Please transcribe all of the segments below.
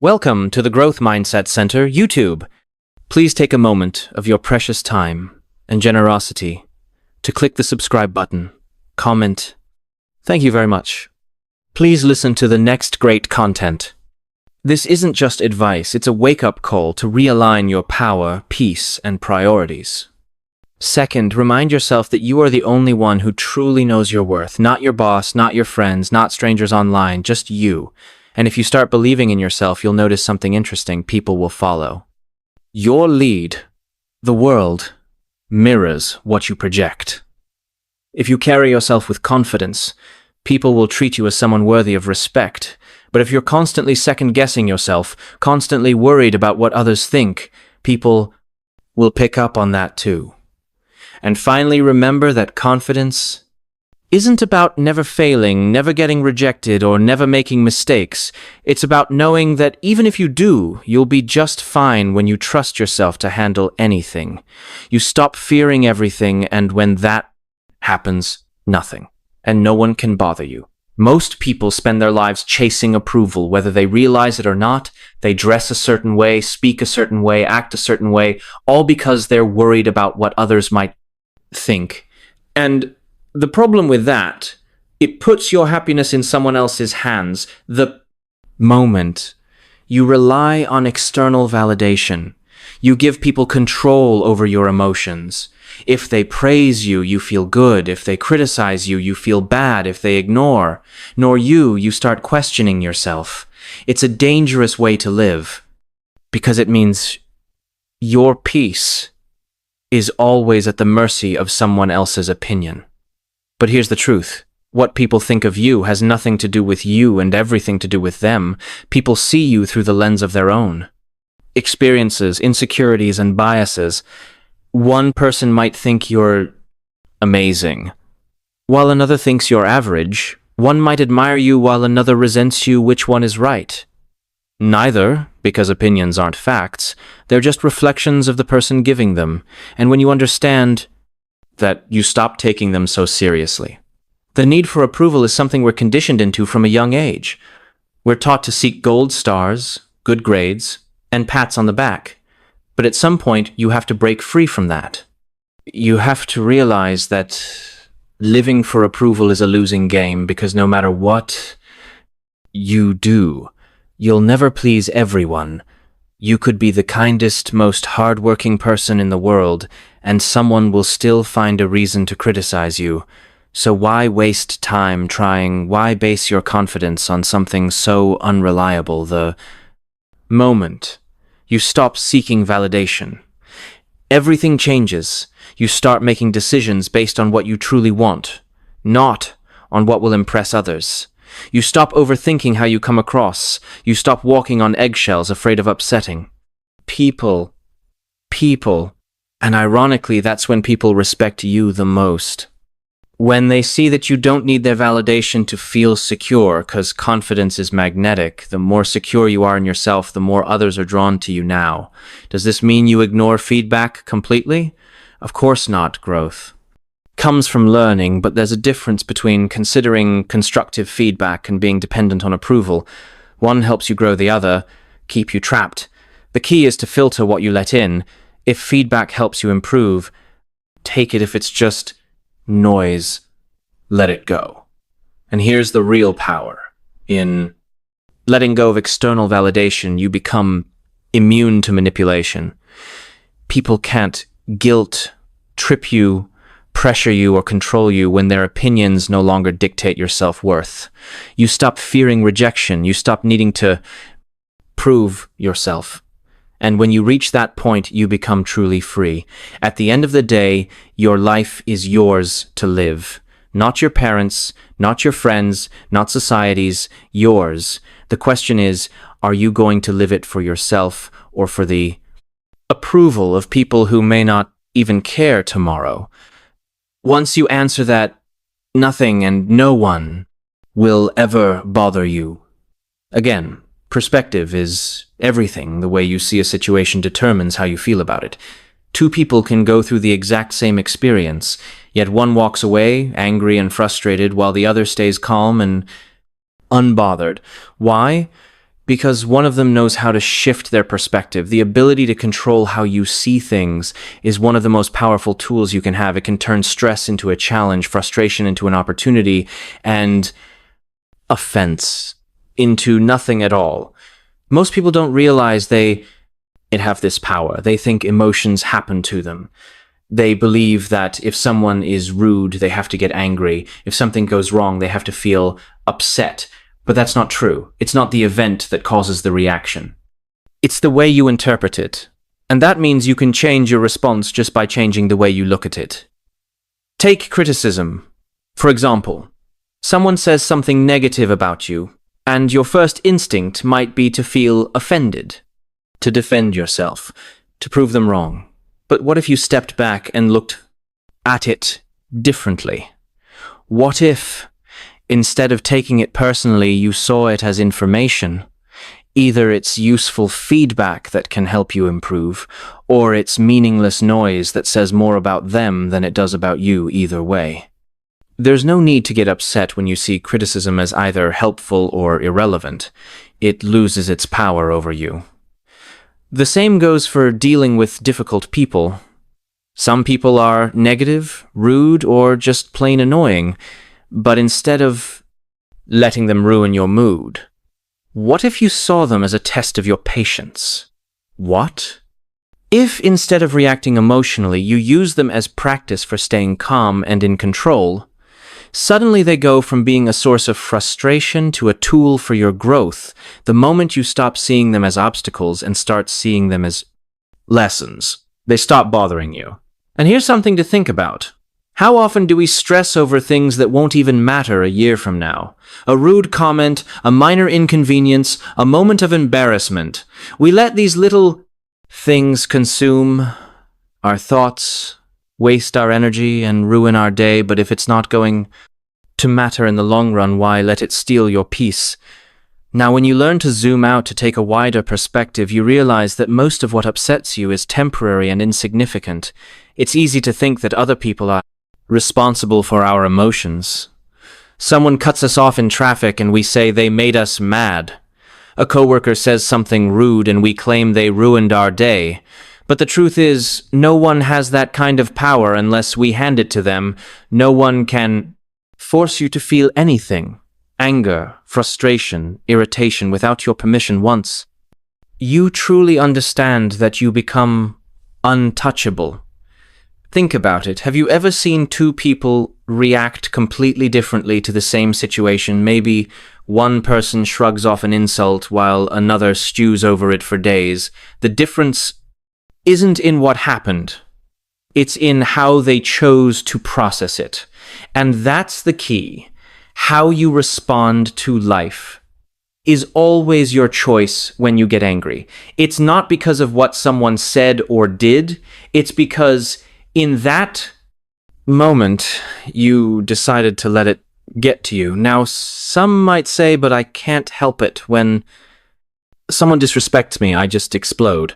Welcome to the Growth Mindset Center, YouTube. Please take a moment of your precious time and generosity to click the subscribe button, comment. Thank you very much. Please listen to the next great content. This isn't just advice, it's a wake-up call to realign your power, peace, and priorities. Second, remind yourself that you are the only one who truly knows your worth, not your boss, not your friends, not strangers online, just you. And if you start believing in yourself, you'll notice something interesting. People will follow. Your lead, the world, mirrors what you project. If you carry yourself with confidence, people will treat you as someone worthy of respect. But if you're constantly second-guessing yourself, constantly worried about what others think, people will pick up on that too. And finally, remember that confidence isn't about never failing, never getting rejected, or never making mistakes. It's about knowing that even if you do, you'll be just fine when you trust yourself to handle anything. You stop fearing everything, and when that happens, nothing. And no one can bother you. Most people spend their lives chasing approval, whether they realize it or not. They dress a certain way, speak a certain way, act a certain way, all because they're worried about what others might think. And the problem with that, it puts your happiness in someone else's hands. The moment you rely on external validation, you give people control over your emotions. If they praise you, you feel good. If they criticize you, you feel bad. If they ignore you start questioning yourself. It's a dangerous way to live because it means your peace is always at the mercy of someone else's opinion. But here's the truth. What people think of you has nothing to do with you and everything to do with them. People see you through the lens of their own experiences, insecurities, and biases. One person might think you're amazing, while another thinks you're average. One might admire you while another resents you. Which one is right? Neither, because opinions aren't facts. They're just reflections of the person giving them. And when you understand that, you stop taking them so seriously. The need for approval is something we're conditioned into from a young age. We're taught to seek gold stars, good grades, and pats on the back. But at some point, you have to break free from that. You have to realize that living for approval is a losing game, because no matter what you do, you'll never please everyone. You could be the kindest, most hardworking person in the world, and someone will still find a reason to criticize you. So why waste time trying? Why base your confidence on something so unreliable? The moment you stop seeking validation, everything changes. You start making decisions based on what you truly want, not on what will impress others. You stop overthinking how you come across. You stop walking on eggshells, afraid of upsetting people. And ironically, that's when people respect you the most. When they see that you don't need their validation to feel secure, because confidence is magnetic. The more secure you are in yourself, the more others are drawn to you now. Does this mean you ignore feedback completely? Of course not. Growth comes from learning, but there's a difference between considering constructive feedback and being dependent on approval. One helps you grow, the other keep you trapped. The key is to filter what you let in. If feedback helps you improve, take it. If it's just noise, let it go. And here's the real power. In letting go of external validation, you become immune to manipulation. People can't guilt, trip you, pressure you, or control you when their opinions no longer dictate your self-worth. You stop fearing rejection. You stop needing to prove yourself. And when you reach that point, you become truly free. At the end of the day, your life is yours to live. Not your parents', not your friends', not society's, yours. The question is, are you going to live it for yourself or for the approval of people who may not even care tomorrow? Once you answer that, nothing and no one will ever bother you again. Perspective is everything. The way you see a situation determines how you feel about it. Two people can go through the exact same experience, yet one walks away angry and frustrated while the other stays calm and unbothered. Why? Because one of them knows how to shift their perspective. The ability to control how you see things is one of the most powerful tools you can have. It can turn stress into a challenge, frustration into an opportunity, and offense into nothing at all. Most people don't realize they have this power. They think emotions happen to them. They believe that if someone is rude, they have to get angry. If something goes wrong, they have to feel upset. But that's not true. It's not the event that causes the reaction. It's the way you interpret it. And that means you can change your response just by changing the way you look at it. Take criticism. For example, someone says something negative about you, and your first instinct might be to feel offended, to defend yourself, to prove them wrong. But what if you stepped back and looked at it differently? What if, instead of taking it personally, you saw it as information? Either it's useful feedback that can help you improve, or it's meaningless noise that says more about them than it does about you either way. There's no need to get upset when you see criticism as either helpful or irrelevant. It loses its power over you. The same goes for dealing with difficult people. Some people are negative, rude, or just plain annoying, but instead of letting them ruin your mood, what if you saw them as a test of your patience? What? If instead of reacting emotionally, you use them as practice for staying calm and in control, suddenly they go from being a source of frustration to a tool for your growth the moment you stop seeing them as obstacles and start seeing them as lessons. They stop bothering you. And here's something to think about. How often do we stress over things that won't even matter a year from now? A rude comment, a minor inconvenience, a moment of embarrassment. We let these little things consume our thoughts, waste our energy, and ruin our day, but if it's not going to matter in the long run, why let it steal your peace? Now, when you learn to zoom out to take a wider perspective, you realize that most of what upsets you is temporary and insignificant. It's easy to think that other people are responsible for our emotions. Someone cuts us off in traffic and we say they made us mad. A coworker says something rude and we claim they ruined our day. But the truth is, no one has that kind of power unless we hand it to them. No one can force you to feel anything. Anger, frustration, irritation without your permission once you truly understand that you become untouchable. Think about it. Have you ever seen two people react completely differently to the same situation? Maybe one person shrugs off an insult while another stews over it for days. The difference isn't in what happened. It's in how they chose to process it. And that's the key. How you respond to life is always your choice when you get angry. It's not because of what someone said or did. It's because in that moment, you decided to let it get to you. Now, some might say, but I can't help it. When someone disrespects me, I just explode.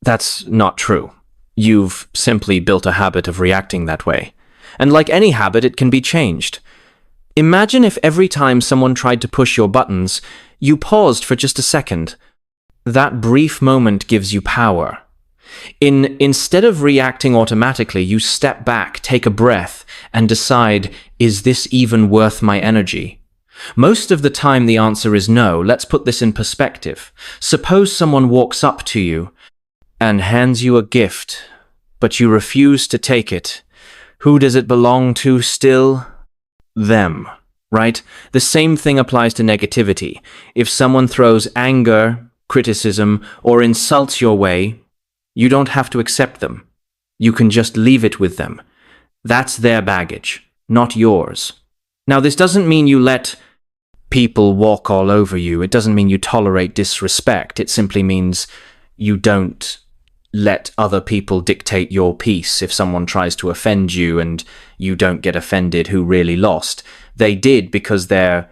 That's not true. You've simply built a habit of reacting that way. And like any habit, it can be changed. Imagine if every time someone tried to push your buttons, you paused for just a second. That brief moment gives you power. Instead of reacting automatically, you step back, take a breath, and decide, is this even worth my energy? Most of the time the answer is no. Let's put this in perspective. Suppose someone walks up to you and hands you a gift, but you refuse to take it. Who does it belong to still? Them, right? The same thing applies to negativity. If someone throws anger, criticism, or insults your way, you don't have to accept them. You can just leave it with them. That's their baggage, not yours. Now, this doesn't mean you let people walk all over you. It doesn't mean you tolerate disrespect. It simply means you don't let other people dictate your peace. If someone tries to offend you and you don't get offended, who really lost? They did because their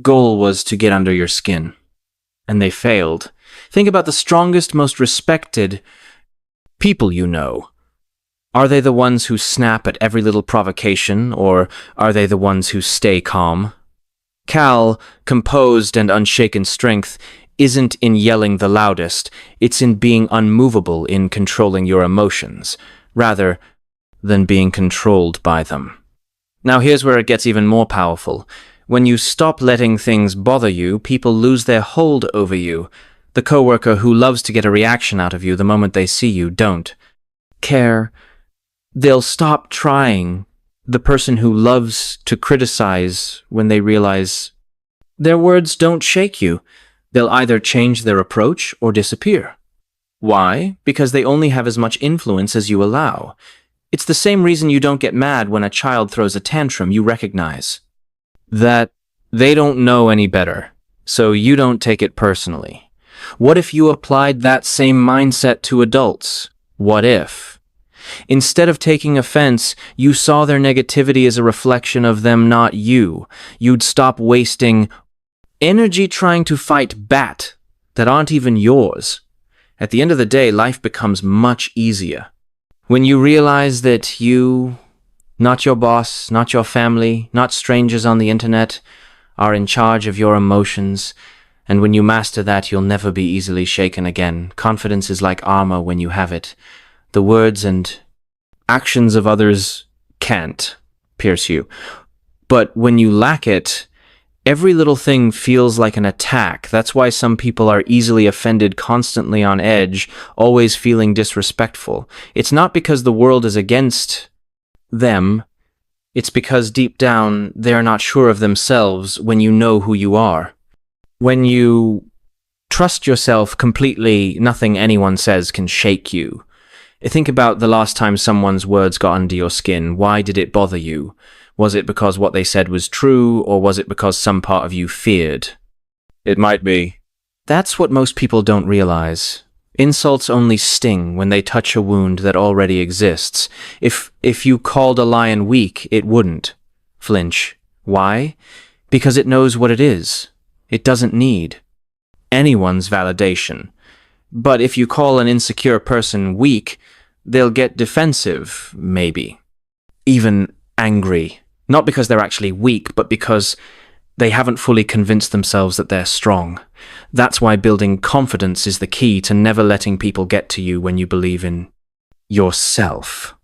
goal was to get under your skin, and they failed. Think about the strongest, most respected people you know. Are they the ones who snap at every little provocation, or are they the ones who stay calm? Cal, composed and unshaken strength, isn't in yelling the loudest, it's in being unmovable in controlling your emotions, rather than being controlled by them. Now here's where it gets even more powerful. When you stop letting things bother you, people lose their hold over you. The coworker who loves to get a reaction out of you the moment they see you don't care. They'll stop trying. The person who loves to criticize when they realize their words don't shake you, they'll either change their approach or disappear. Why? Because they only have as much influence as you allow. It's the same reason you don't get mad when a child throws a tantrum. You recognize that they don't know any better, so you don't take it personally. What if you applied that same mindset to adults? What if, instead of taking offense, you saw their negativity as a reflection of them, not you? You'd stop wasting energy trying to fight back that aren't even yours. At the end of the day, life becomes much easier when you realize that you, not your boss, not your family, not strangers on the internet, are in charge of your emotions. And when you master that, you'll never be easily shaken again. Confidence is like armor when you have it. The words and actions of others can't pierce you. But when you lack it, every little thing feels like an attack. That's why some people are easily offended, constantly on edge, always feeling disrespectful. It's not because the world is against them. It's because deep down, they're not sure of themselves when you know who you are. When you trust yourself completely, nothing anyone says can shake you. Think about the last time someone's words got under your skin. Why did it bother you? Was it because what they said was true, or was it because some part of you feared? It might be. That's what most people don't realize. Insults only sting when they touch a wound that already exists. If you called a lion weak, it wouldn't flinch. Why? Because it knows what it is. It doesn't need anyone's validation. But if you call an insecure person weak, they'll get defensive, maybe. Even angry. Not because they're actually weak, but because they haven't fully convinced themselves that they're strong. That's why building confidence is the key to never letting people get to you when you believe in yourself.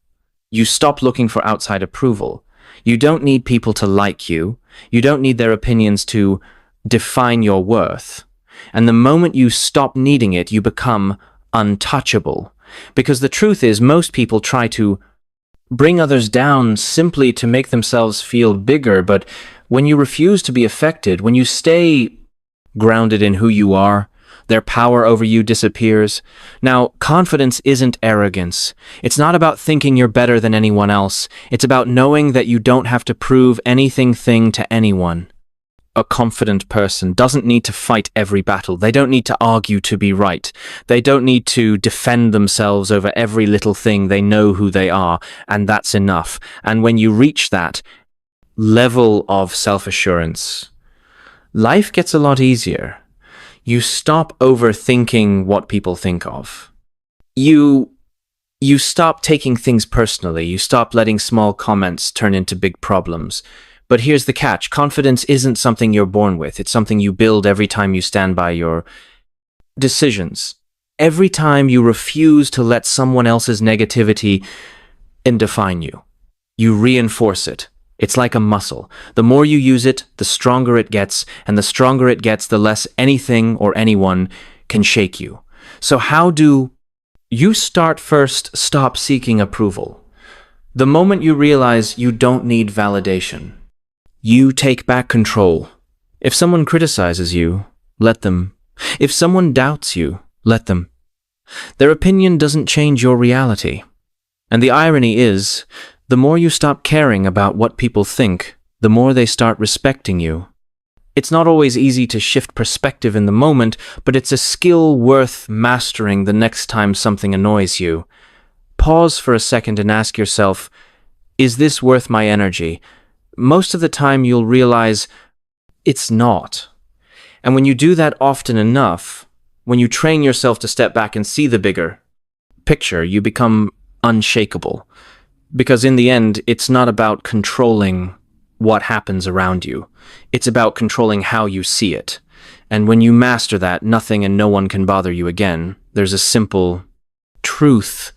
You stop looking for outside approval. You don't need people to like you. You don't need their opinions to define your worth. And the moment you stop needing it, you become untouchable. Because the truth is, most people try to bring others down simply to make themselves feel bigger, but when you refuse to be affected, when you stay grounded in who you are, their power over you disappears. Now, confidence isn't arrogance. It's not about thinking you're better than anyone else. It's about knowing that you don't have to prove anything to anyone. A confident person doesn't need to fight every battle. They don't need to argue to be right. They don't need to defend themselves over every little thing. They know who they are, and that's enough. And when you reach that level of self-assurance, life gets a lot easier. You stop overthinking what people think of. You stop taking things personally. You stop letting small comments turn into big problems. But here's the catch. Confidence isn't something you're born with. It's something you build every time you stand by your decisions. Every time you refuse to let someone else's negativity define you. You reinforce it. It's like a muscle. The more you use it, the stronger it gets, and the stronger it gets, the less anything or anyone can shake you. So how do you start? First, stop seeking approval. The moment you realize you don't need validation, you take back control. If someone criticizes you, let them. If someone doubts you, let them. Their opinion doesn't change your reality. And the irony is, the more you stop caring about what people think, the more they start respecting you. It's not always easy to shift perspective in the moment, but it's a skill worth mastering the next time something annoys you. Pause for a second and ask yourself, is this worth my energy? Most of the time you'll realize it's not. And when you do that often enough, when you train yourself to step back and see the bigger picture, you become unshakable. Because in the end, it's not about controlling what happens around you. It's about controlling how you see it. And when you master that, nothing and no one can bother you again. There's a simple truth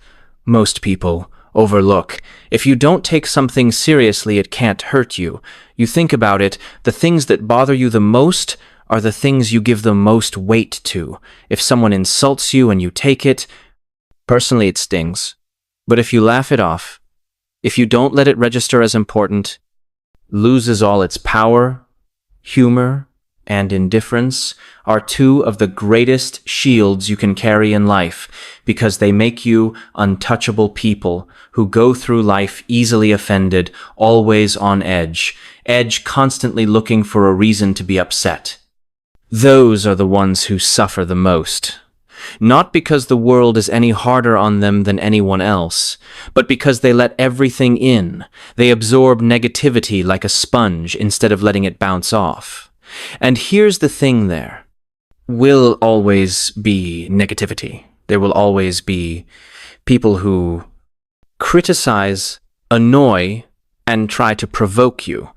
most people overlook. If you don't take something seriously, it can't hurt you. You think about it, the things that bother you the most are the things you give the most weight to. If someone insults you and you take it, personally it stings. But if you laugh it off, if you don't let it register as important, loses all its power. Humor and indifference are two of the greatest shields you can carry in life because they make you untouchable people who go through life easily offended, always on edge, constantly looking for a reason to be upset. Those are the ones who suffer the most. Not because the world is any harder on them than anyone else, but because they let everything in. They absorb negativity like a sponge instead of letting it bounce off. And here's the thing there. Will always be negativity. There will always be people who criticize, annoy, and try to provoke you.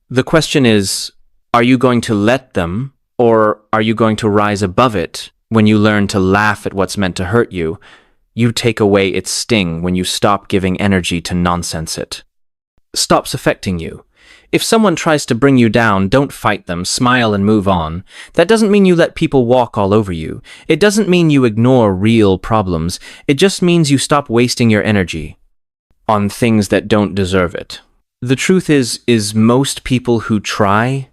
The question is, are you going to let them, or are you going to rise above it? When you learn to laugh at what's meant to hurt you, you take away its sting when you stop giving energy to nonsense it. Stops affecting you. If someone tries to bring you down, don't fight them, smile and move on. That doesn't mean you let people walk all over you. It doesn't mean you ignore real problems. It just means you stop wasting your energy on things that don't deserve it. The truth is most people who try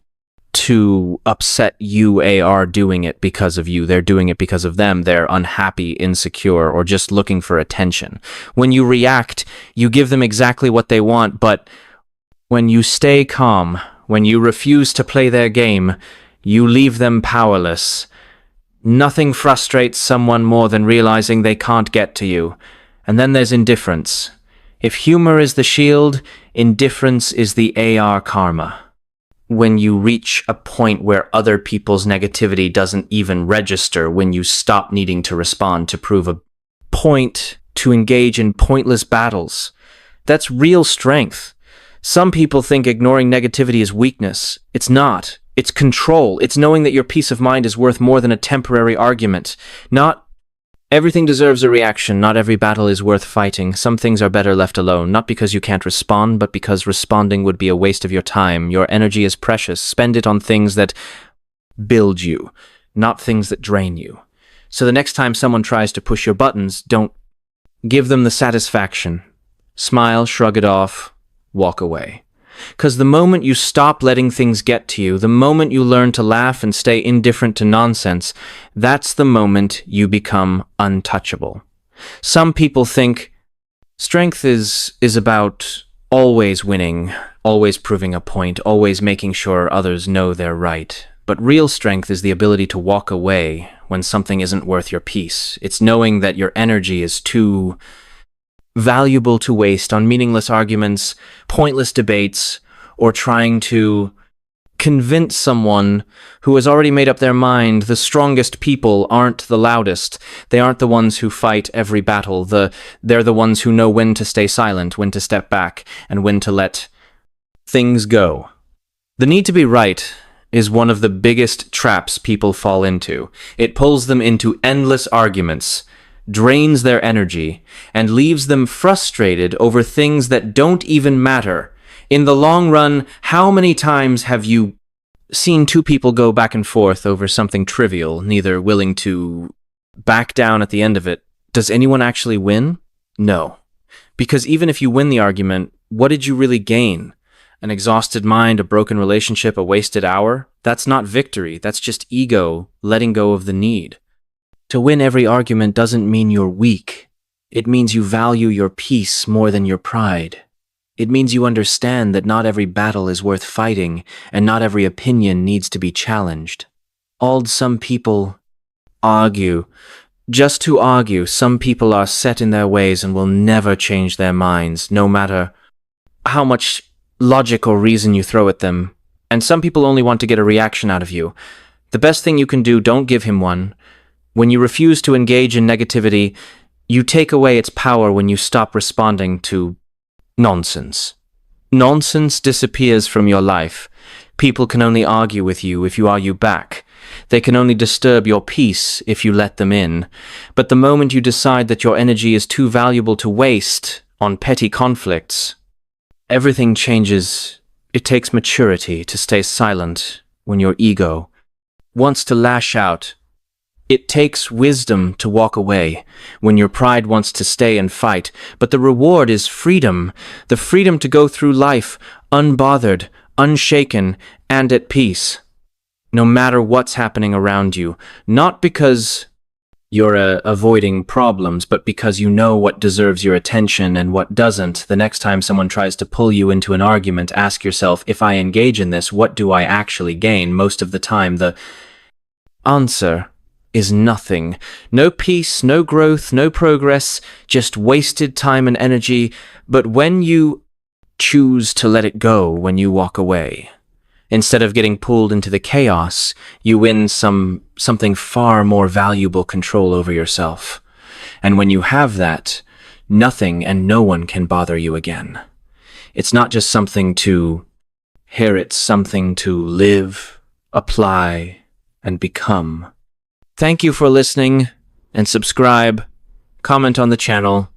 to upset you are doing it because of you. They're doing it because of them. They're unhappy, insecure, or just looking for attention. When you react, you give them exactly what they want, but when you stay calm, when you refuse to play their game, you leave them powerless. Nothing frustrates someone more than realizing they can't get to you. And then there's indifference. If humor is the shield, indifference is the AR karma. When you reach a point where other people's negativity doesn't even register, when you stop needing to respond to prove a point, to engage in pointless battles, that's real strength. Some people think ignoring negativity is weakness. It's not. It's control. It's knowing that your peace of mind is worth more than a temporary argument. Not everything deserves a reaction. Not every battle is worth fighting. Some things are better left alone, not because you can't respond, but because responding would be a waste of your time. Your energy is precious. Spend it on things that build you, not things that drain you. So the next time someone tries to push your buttons, don't give them the satisfaction. Smile, shrug it off, walk away. Because the moment you stop letting things get to you, the moment you learn to laugh and stay indifferent to nonsense, that's the moment you become untouchable. Some people think strength is about always winning, always proving a point, always making sure others know they're right. But real strength is the ability to walk away when something isn't worth your peace. It's knowing that your energy is too valuable to waste on meaningless arguments, pointless debates, or trying to convince someone who has already made up their mind. The strongest people aren't the loudest. They aren't the ones who fight every battle. They're the ones who know when to stay silent, when to step back, and when to let things go. The need to be right is one of the biggest traps people fall into. It pulls them into endless arguments, drains their energy, and leaves them frustrated over things that don't even matter. In the long run, how many times have you seen two people go back and forth over something trivial, neither willing to back down at the end of it? Does anyone actually win? No. Because even if you win the argument, what did you really gain? An exhausted mind, a broken relationship, a wasted hour? That's not victory. That's just ego letting go of the need. To win every argument doesn't mean you're weak. It means you value your peace more than your pride. It means you understand that not every battle is worth fighting, and not every opinion needs to be challenged. Some people argue. Just to argue, some people are set in their ways and will never change their minds, no matter how much logic or reason you throw at them. And some people only want to get a reaction out of you. The best thing you can do, don't give him one. When you refuse to engage in negativity, you take away its power when you stop responding to nonsense. Nonsense disappears from your life. People can only argue with you if you argue back. They can only disturb your peace if you let them in. But the moment you decide that your energy is too valuable to waste on petty conflicts, everything changes. It takes maturity to stay silent when your ego wants to lash out. It takes wisdom to walk away when your pride wants to stay and fight. But the reward is freedom, the freedom to go through life unbothered, unshaken, and at peace. No matter what's happening around you, not because you're avoiding problems, but because you know what deserves your attention and what doesn't. The next time someone tries to pull you into an argument, ask yourself, if I engage in this, what do I actually gain? Most of the time, the answer is nothing. No peace, no growth, no progress, just wasted time and energy. But when you choose to let it go, when you walk away, instead of getting pulled into the chaos, you win something far more valuable: control over yourself. And when you have that, nothing and no one can bother you again. It's not just something to hear, it's something to live, apply, and become. Thank you for listening, and subscribe, comment on the channel,